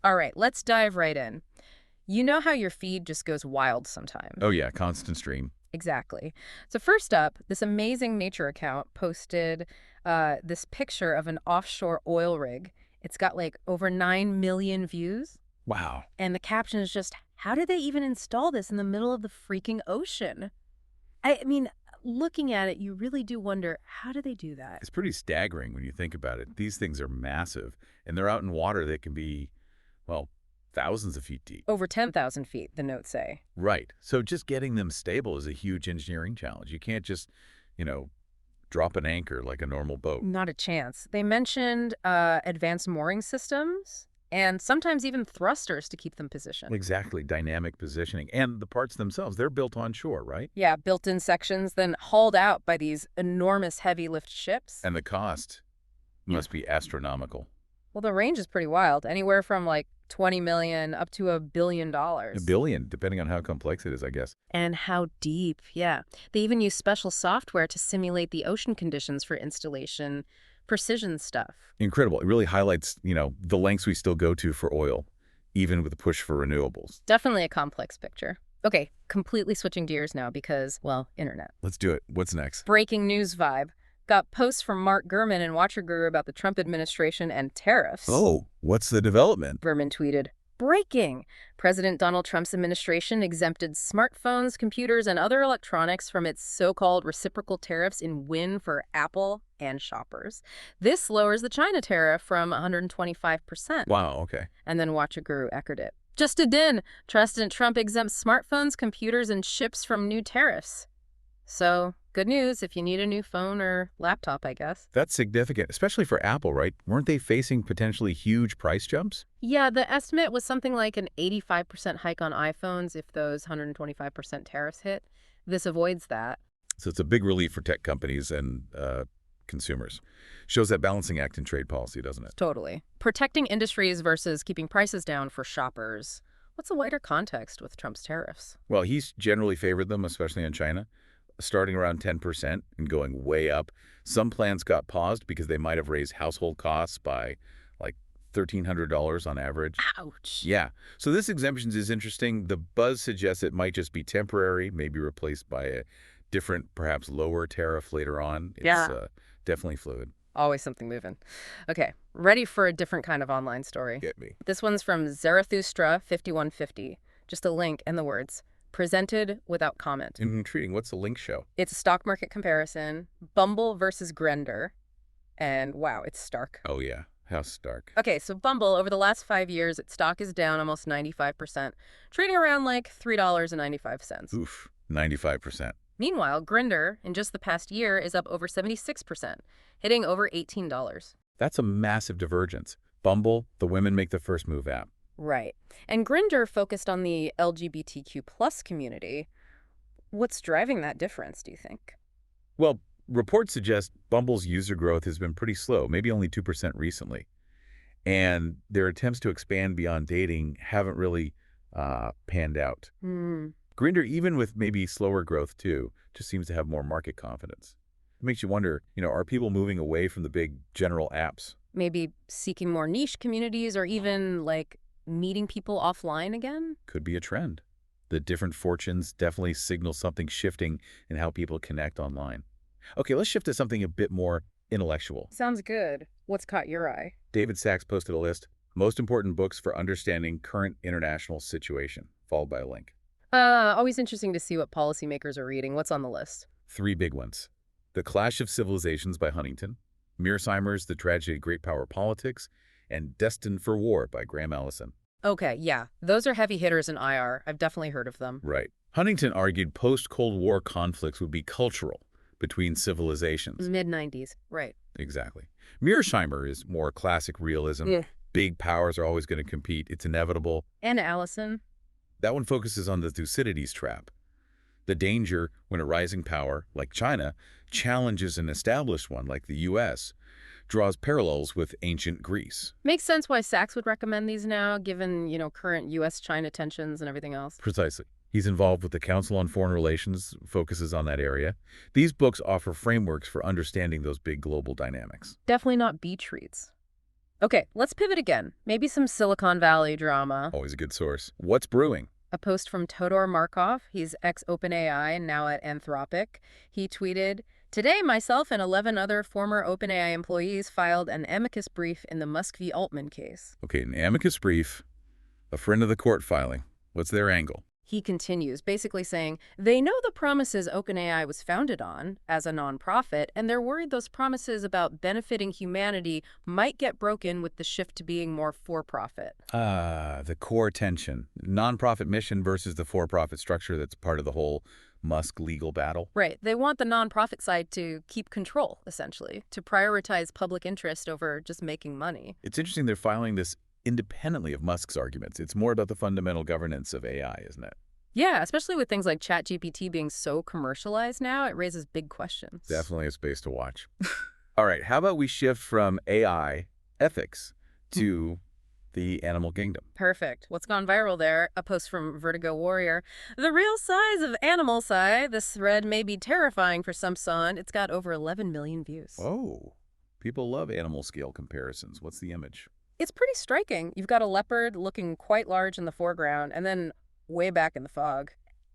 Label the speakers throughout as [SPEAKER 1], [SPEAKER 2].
[SPEAKER 1] All right, let's dive right in. You know how your feed just goes wild sometimes.
[SPEAKER 2] Oh yeah, constant stream.
[SPEAKER 1] Exactly. So first up, this amazing nature account posted this picture of an offshore oil rig. It's got like over 9 million views.
[SPEAKER 2] Wow.
[SPEAKER 1] And the caption is just, how did they even install this in the middle of the freaking ocean? I mean, looking at it, you really do wonder, how do they do that?
[SPEAKER 2] It's pretty staggering when you think about it. These things are massive, and they're out in water that can be, well, thousands of feet deep.
[SPEAKER 1] Over 10,000 feet, the notes say.
[SPEAKER 2] Right. So just getting them stable is a huge engineering challenge. You can't just, you know, drop an anchor like a normal boat.
[SPEAKER 1] Not a chance. They mentioned advanced mooring systems and sometimes even thrusters to keep them positioned.
[SPEAKER 2] Exactly. Dynamic positioning. And the parts themselves, they're built on shore, right?
[SPEAKER 1] Yeah, built-in sections, then hauled out by these enormous heavy lift ships.
[SPEAKER 2] And the cost
[SPEAKER 1] Yeah.
[SPEAKER 2] must be astronomical.
[SPEAKER 1] Well, the range is pretty wild, anywhere from like 20 million up to $1 billion.
[SPEAKER 2] A billion, depending on how complex it is, I guess.
[SPEAKER 1] And how deep, yeah. They even use special software to simulate the ocean conditions for installation, precision stuff.
[SPEAKER 2] Incredible. It really highlights, the lengths we still go to for oil, even with the push for renewables.
[SPEAKER 1] Definitely a complex picture. Okay, completely switching gears now because, well, internet.
[SPEAKER 2] Let's do it. What's next?
[SPEAKER 1] Breaking news vibe. Got posts from Mark Gurman and Watcher Guru about the Trump administration and tariffs.
[SPEAKER 2] Oh, what's the development?
[SPEAKER 1] Gurman tweeted, breaking! President Donald Trump's administration exempted smartphones, computers, and other electronics from its so-called reciprocal tariffs in win for Apple and shoppers. This lowers the China tariff from 125%.
[SPEAKER 2] Wow, okay.
[SPEAKER 1] And then Watcher Guru echoed it. Just a din. President Trump exempts smartphones, computers, and chips from new tariffs. So, good news if you need a new phone or laptop, I guess.
[SPEAKER 2] That's significant, especially for Apple, right? Weren't they facing potentially huge price jumps?
[SPEAKER 1] Yeah, the estimate was something like an 85% hike on iPhones if those 125% tariffs hit. This avoids that.
[SPEAKER 2] So it's a big relief for tech companies and consumers. Shows that balancing act in trade policy, doesn't it?
[SPEAKER 1] Totally. Protecting industries versus keeping prices down for shoppers. What's the wider context with Trump's tariffs?
[SPEAKER 2] Well, he's generally favored them, especially in China, starting around 10% and going way up. Some plans got paused because they might have raised household costs by like $1,300 on average.
[SPEAKER 1] Ouch.
[SPEAKER 2] Yeah. So this exemption is interesting. The buzz suggests it might just be temporary, maybe replaced by a different, perhaps lower tariff later on. It's definitely fluid.
[SPEAKER 1] Always something moving. Okay, ready for a different kind of online story.
[SPEAKER 2] Get me.
[SPEAKER 1] This one's from Zarathustra 5150. Just a link and the words. Presented without comment.
[SPEAKER 2] Intriguing. What's the link show?
[SPEAKER 1] It's a stock market comparison. Bumble versus Grindr. And wow, it's stark.
[SPEAKER 2] Oh, yeah. How stark.
[SPEAKER 1] Okay, so Bumble, over the last 5 years, its stock is down almost 95%, trading around like $3.95.
[SPEAKER 2] Oof. 95%.
[SPEAKER 1] Meanwhile, Grindr, in just the past year, is up over 76%, hitting over $18.
[SPEAKER 2] That's a massive divergence. Bumble, the women make the first move app.
[SPEAKER 1] Right. And Grindr focused on the LGBTQ plus community. What's driving that difference, do you think?
[SPEAKER 2] Well, reports suggest Bumble's user growth has been pretty slow, maybe only 2% recently. And their attempts to expand beyond dating haven't really panned out. Grindr, even with maybe slower growth too, just seems to have more market confidence. It makes you wonder, are people moving away from the big general apps?
[SPEAKER 1] Maybe seeking more niche communities or even like meeting people offline again?
[SPEAKER 2] Could be a trend. The different fortunes definitely signal something shifting in how people connect online. Okay, let's shift to something a bit more intellectual.
[SPEAKER 1] Sounds good. What's caught your eye?
[SPEAKER 2] David Sachs posted a list, most important books for understanding current international situation, followed by a link.
[SPEAKER 1] Always interesting to see what policymakers are reading. What's on the list?
[SPEAKER 2] 3 big ones. The Clash of Civilizations by Huntington, Mearsheimer's The Tragedy of Great Power Politics, and Destined for War by Graham Allison.
[SPEAKER 1] Okay, yeah. Those are heavy hitters in IR. I've definitely heard of them.
[SPEAKER 2] Right. Huntington argued post-Cold War conflicts would be cultural between civilizations.
[SPEAKER 1] Mid-90s, right.
[SPEAKER 2] Exactly. Mearsheimer is more classic realism.
[SPEAKER 1] Yeah.
[SPEAKER 2] Big powers are always going to compete. It's inevitable.
[SPEAKER 1] And Allison?
[SPEAKER 2] That one focuses on the Thucydides trap. The danger when a rising power, like China, challenges an established one, like the U.S., draws parallels with ancient Greece.
[SPEAKER 1] Makes sense why Sachs would recommend these now, given, current U.S. China tensions and everything else.
[SPEAKER 2] Precisely. He's involved with the Council on Foreign Relations, focuses on that area. These books offer frameworks for understanding those big global dynamics.
[SPEAKER 1] Definitely not beach reads. Okay, let's pivot again. Maybe some Silicon Valley drama.
[SPEAKER 2] Always a good source. What's brewing?
[SPEAKER 1] A post from Todor Markov. He's ex-OpenAI and now at Anthropic. He tweeted, "Today, myself and 11 other former OpenAI employees filed an amicus brief in the Musk v. Altman case."
[SPEAKER 2] Okay, an amicus brief, a friend of the court filing. What's their angle?
[SPEAKER 1] He continues, basically saying, they know the promises OpenAI was founded on as a nonprofit, and they're worried those promises about benefiting humanity might get broken with the shift to being more for-profit.
[SPEAKER 2] The core tension. Nonprofit mission versus the for-profit structure that's part of the whole Musk legal battle.
[SPEAKER 1] Right. They want the nonprofit side to keep control, essentially, to prioritize public interest over just making money.
[SPEAKER 2] It's interesting they're filing this independently of Musk's arguments. It's more about the fundamental governance of AI, isn't it?
[SPEAKER 1] Yeah, especially with things like ChatGPT being so commercialized now, it raises big questions.
[SPEAKER 2] Definitely a space to watch. All right, how about we shift from AI ethics to the animal kingdom?
[SPEAKER 1] Perfect. What's gone viral there? A post from Vertigo Warrior. The real size of animal size. This thread may be terrifying for some son. It's got over 11 million views.
[SPEAKER 2] Oh, people love animal scale comparisons. What's the image?
[SPEAKER 1] It's pretty striking. You've got a leopard looking quite large in the foreground, and then way back in the fog,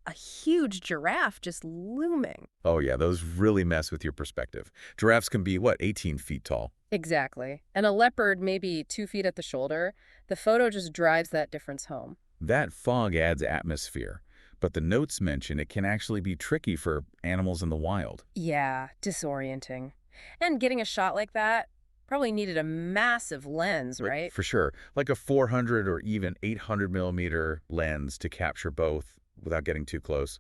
[SPEAKER 1] a huge giraffe just looming.
[SPEAKER 2] Oh, yeah, those really mess with your perspective. Giraffes can be, what, 18 feet tall?
[SPEAKER 1] Exactly. And a leopard maybe 2 feet at the shoulder. The photo just drives that difference home.
[SPEAKER 2] That fog adds atmosphere, but the notes mention it can actually be tricky for animals in the wild.
[SPEAKER 1] Yeah, disorienting. And getting a shot like that probably needed a massive lens, right?
[SPEAKER 2] For sure. Like a 400 or even 800 millimeter lens to capture both without getting too close.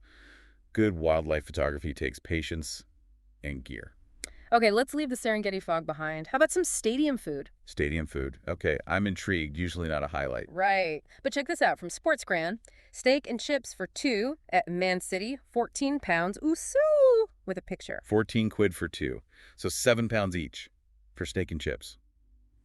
[SPEAKER 2] Good wildlife photography takes patience and gear.
[SPEAKER 1] Okay, let's leave the Serengeti fog behind. How about some stadium food?
[SPEAKER 2] Stadium food. Okay, I'm intrigued. Usually not a highlight.
[SPEAKER 1] Right. But check this out from SportsGran. Steak and chips for two at Man City, 14 pounds. Ooh, soo! With a picture.
[SPEAKER 2] 14 quid for two. So 7 pounds each for steak and chips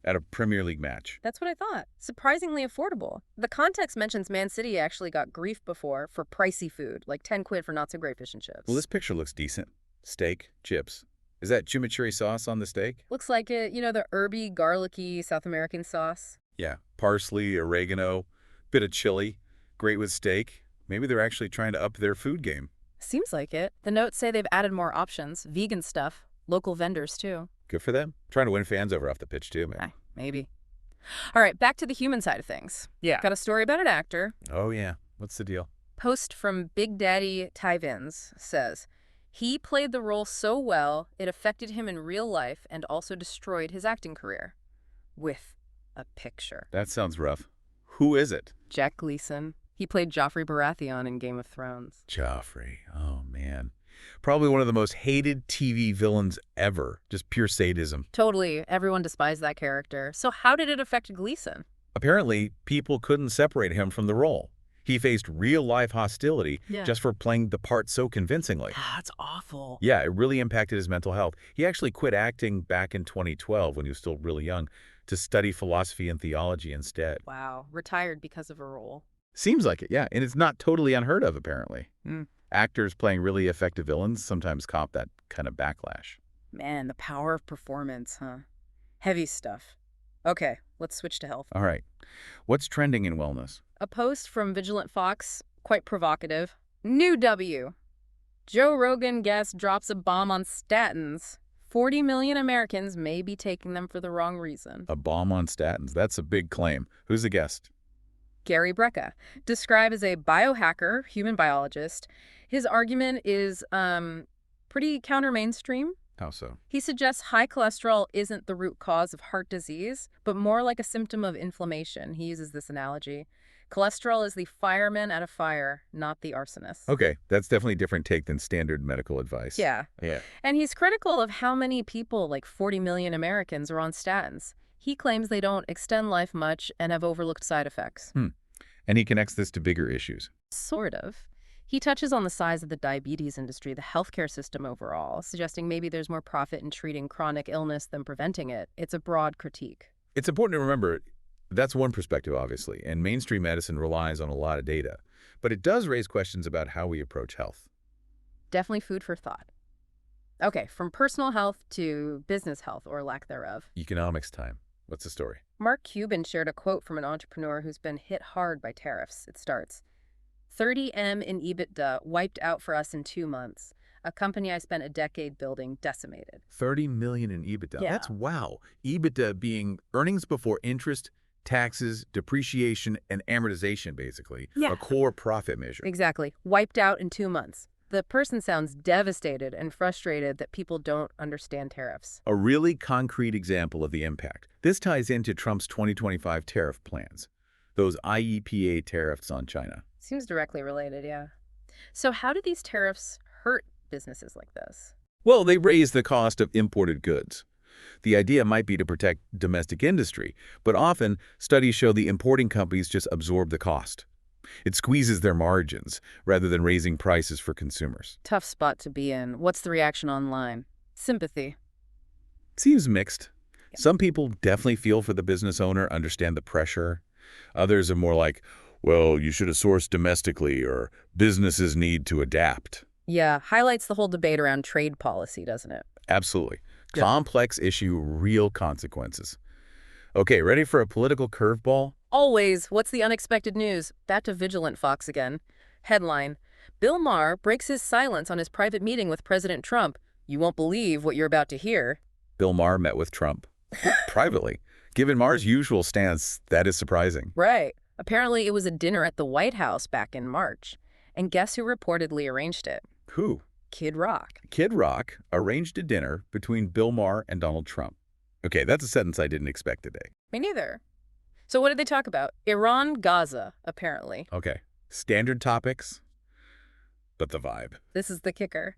[SPEAKER 2] at a Premier League match.
[SPEAKER 1] That's what I thought. Surprisingly affordable. The context mentions Man City actually got grief before for pricey food, like 10 quid for not so great fish and chips.
[SPEAKER 2] Well, this picture looks decent. Steak, chips. Is that chimichurri sauce on the steak?
[SPEAKER 1] Looks like it, the herby, garlicky South American sauce.
[SPEAKER 2] Yeah, parsley, oregano, bit of chili. Great with steak. Maybe they're actually trying to up their food game.
[SPEAKER 1] Seems like it. The notes say they've added more options, vegan stuff, local vendors too.
[SPEAKER 2] Good for them. Trying to win fans over off the pitch too, man.
[SPEAKER 1] Maybe. All right, back to the human side of things.
[SPEAKER 2] Yeah.
[SPEAKER 1] Got a story about an actor.
[SPEAKER 2] Oh, yeah. What's the deal?
[SPEAKER 1] Post from Big Daddy Tyvins says, he played the role so well, it affected him in real life and also destroyed his acting career. With a picture.
[SPEAKER 2] That sounds rough. Who is it?
[SPEAKER 1] Jack Gleason. He played Joffrey Baratheon in Game of Thrones.
[SPEAKER 2] Joffrey. Oh, man. Probably one of the most hated TV villains ever. Just pure sadism.
[SPEAKER 1] Totally. Everyone despised that character. So how did it affect Gleason?
[SPEAKER 2] Apparently, people couldn't separate him from the role. He faced real-life hostility just for playing the part so convincingly.
[SPEAKER 1] That's awful.
[SPEAKER 2] Yeah, it really impacted his mental health. He actually quit acting back in 2012 when he was still really young to study philosophy and theology instead.
[SPEAKER 1] Wow. Retired because of a role.
[SPEAKER 2] Seems like it, yeah. And it's not totally unheard of, apparently. Actors playing really effective villains sometimes cop that kind of backlash.
[SPEAKER 1] Man, the power of performance, huh? Heavy stuff. Okay, let's switch to health.
[SPEAKER 2] All right. What's trending in wellness?
[SPEAKER 1] A post from Vigilant Fox, quite provocative. New W. Joe Rogan guest drops a bomb on statins. 40 million Americans may be taking them for the wrong reason.
[SPEAKER 2] A bomb on statins. That's a big claim. Who's the guest?
[SPEAKER 1] Gary Brecka, described as a biohacker, human biologist. His argument is pretty counter-mainstream.
[SPEAKER 2] How so?
[SPEAKER 1] He suggests high cholesterol isn't the root cause of heart disease, but more like a symptom of inflammation. He uses this analogy. Cholesterol is the fireman at a fire, not the arsonist.
[SPEAKER 2] Okay, that's definitely a different take than standard medical advice.
[SPEAKER 1] Yeah. And he's critical of how many people, like 40 million Americans, are on statins. He claims they don't extend life much and have overlooked side effects.
[SPEAKER 2] And he connects this to bigger issues.
[SPEAKER 1] Sort of. He touches on the size of the diabetes industry, the healthcare system overall, suggesting maybe there's more profit in treating chronic illness than preventing it. It's a broad critique.
[SPEAKER 2] It's important to remember that's one perspective, obviously, and mainstream medicine relies on a lot of data. But it does raise questions about how we approach health.
[SPEAKER 1] Definitely food for thought. Okay, from personal health to business health, or lack thereof.
[SPEAKER 2] Economics time. What's the story?
[SPEAKER 1] Mark Cuban shared a quote from an entrepreneur who's been hit hard by tariffs. It starts, 30M in EBITDA wiped out for us in 2 months. A company I spent a decade building decimated.
[SPEAKER 2] 30 million in EBITDA.
[SPEAKER 1] Yeah.
[SPEAKER 2] That's wow. EBITDA being earnings before interest, taxes, depreciation, and amortization, basically.
[SPEAKER 1] Yeah.
[SPEAKER 2] A core profit measure.
[SPEAKER 1] Exactly. Wiped out in 2 months. The person sounds devastated and frustrated that people don't understand tariffs.
[SPEAKER 2] A really concrete example of the impact. This ties into Trump's 2025 tariff plans, those IEPA tariffs on China.
[SPEAKER 1] Seems directly related, yeah. So how do these tariffs hurt businesses like this?
[SPEAKER 2] Well, they raise the cost of imported goods. The idea might be to protect domestic industry, but often studies show the importing companies just absorb the cost. It squeezes their margins rather than raising prices for consumers.
[SPEAKER 1] Tough spot to be in. What's the reaction online? Sympathy.
[SPEAKER 2] Seems mixed.
[SPEAKER 1] Yeah.
[SPEAKER 2] Some people definitely feel for the business owner, understand the pressure. Others are more like, well, you should have sourced domestically, or businesses need to adapt.
[SPEAKER 1] Yeah, highlights the whole debate around trade policy, doesn't it?
[SPEAKER 2] Absolutely.
[SPEAKER 1] Yeah.
[SPEAKER 2] Complex issue, real consequences. Okay, ready for a political curveball?
[SPEAKER 1] Always. What's the unexpected news? Back to Vigilant Fox again. Headline, Bill Maher breaks his silence on his private meeting with President Trump. You won't believe what you're about to hear.
[SPEAKER 2] Bill Maher met with Trump privately. Given Maher's usual stance, that is surprising.
[SPEAKER 1] Right. Apparently it was a dinner at the White House back in March. And guess who reportedly arranged it?
[SPEAKER 2] Who?
[SPEAKER 1] Kid Rock.
[SPEAKER 2] Kid Rock arranged a dinner between Bill Maher and Donald Trump. Okay, that's a sentence I didn't expect today.
[SPEAKER 1] Me neither. So what did they talk about? Iran, Gaza, apparently.
[SPEAKER 2] Okay, standard topics, but the vibe.
[SPEAKER 1] This is the kicker.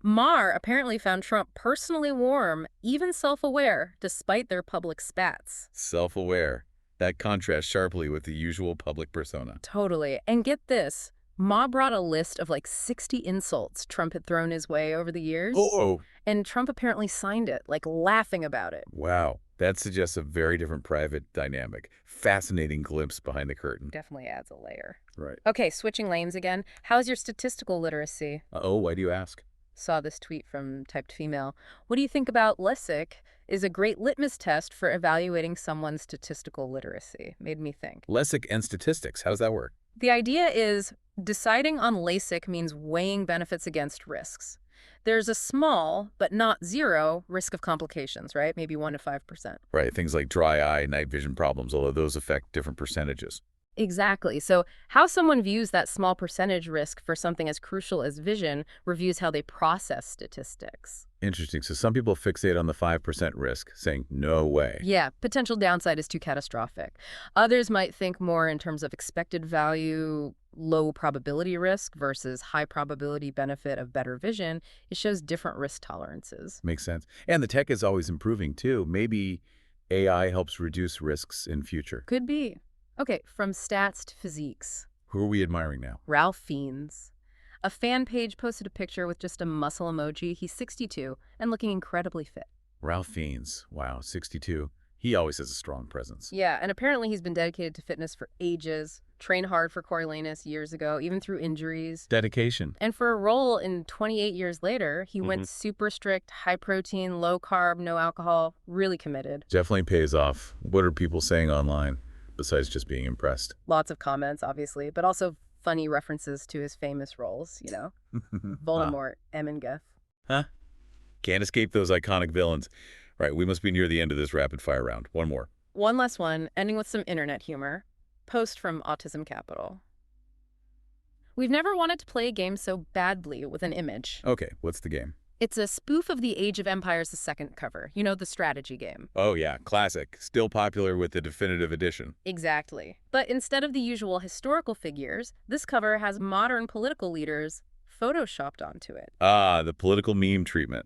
[SPEAKER 1] Maher apparently found Trump personally warm, even self-aware, despite their public spats.
[SPEAKER 2] Self-aware. That contrasts sharply with the usual public persona.
[SPEAKER 1] Totally. And get this. Ma brought a list of like 60 insults Trump had thrown his way over the years.
[SPEAKER 2] Oh,
[SPEAKER 1] And Trump apparently signed it, like laughing about it.
[SPEAKER 2] wow. That suggests a very different private dynamic. Fascinating glimpse behind the curtain.
[SPEAKER 1] Definitely adds a layer.
[SPEAKER 2] Right.
[SPEAKER 1] Okay, switching lanes again. How's your statistical literacy?
[SPEAKER 2] Uh-oh, why do you ask?
[SPEAKER 1] Saw this tweet from Typed Female. What do you think about LESIC is a great litmus test for evaluating someone's statistical literacy? Made me think.
[SPEAKER 2] LESIC and statistics, how does that work?
[SPEAKER 1] The idea is deciding on LASIK means weighing benefits against risks. There's a small, but not zero, risk of complications, right? Maybe 1 to 5%.
[SPEAKER 2] Right, things like dry eye, night vision problems, although those affect different percentages.
[SPEAKER 1] Exactly. So how someone views that small percentage risk for something as crucial as vision reviews how they process statistics.
[SPEAKER 2] Interesting. So some people fixate on the 5% risk, saying, no way.
[SPEAKER 1] Yeah, potential downside is too catastrophic. Others might think more in terms of expected value, low probability risk versus high probability benefit of better vision. It shows different risk tolerances.
[SPEAKER 2] Makes sense. And the tech is always improving, too. Maybe AI helps reduce risks in future.
[SPEAKER 1] Could be. Okay, from stats to physiques.
[SPEAKER 2] Who are we admiring now?
[SPEAKER 1] Ralph Fiennes. A fan page posted a picture with just a muscle emoji. He's 62 and looking incredibly fit.
[SPEAKER 2] Ralph Fiennes. Wow, 62. He always has a strong presence.
[SPEAKER 1] Yeah, and apparently he's been dedicated to fitness for ages. Trained hard for Coriolanus years ago, even through injuries.
[SPEAKER 2] Dedication.
[SPEAKER 1] And for a role in 28 years later, he went super strict, high protein, low carb, no alcohol, really committed.
[SPEAKER 2] Definitely pays off. What are people saying online, besides just being impressed?
[SPEAKER 1] Lots of comments, obviously, but also funny references to his famous roles, Voldemort, Emmengeth.
[SPEAKER 2] Huh? Can't escape those iconic villains. Right, we must be near the end of this rapid-fire round. One more.
[SPEAKER 1] One last one, ending with some internet humor. Post from Autism Capital. We've never wanted to play a game so badly with an image.
[SPEAKER 2] Okay, what's the game?
[SPEAKER 1] It's a spoof of the Age of Empires II cover. You know, the strategy game.
[SPEAKER 2] Oh yeah, classic. Still popular with the definitive edition.
[SPEAKER 1] Exactly. But instead of the usual historical figures, this cover has modern political leaders photoshopped onto it.
[SPEAKER 2] Ah, the political meme treatment.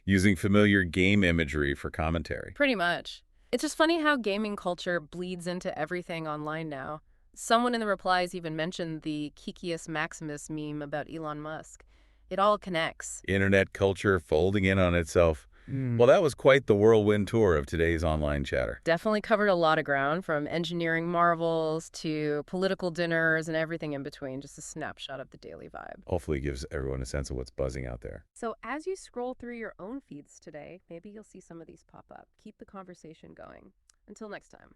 [SPEAKER 2] Using familiar game imagery for commentary.
[SPEAKER 1] Pretty much. It's just funny how gaming culture bleeds into everything online now. Someone in the replies even mentioned the Kikius Maximus meme about Elon Musk. It all connects.
[SPEAKER 2] Internet culture folding in on itself. Well, that was quite the whirlwind tour of today's online chatter.
[SPEAKER 1] Definitely covered a lot of ground, from engineering marvels to political dinners and everything in between. Just a snapshot of the daily vibe.
[SPEAKER 2] Hopefully gives everyone a sense of what's buzzing out there.
[SPEAKER 1] So as you scroll through your own feeds today, maybe you'll see some of these pop up. Keep the conversation going. Until next time.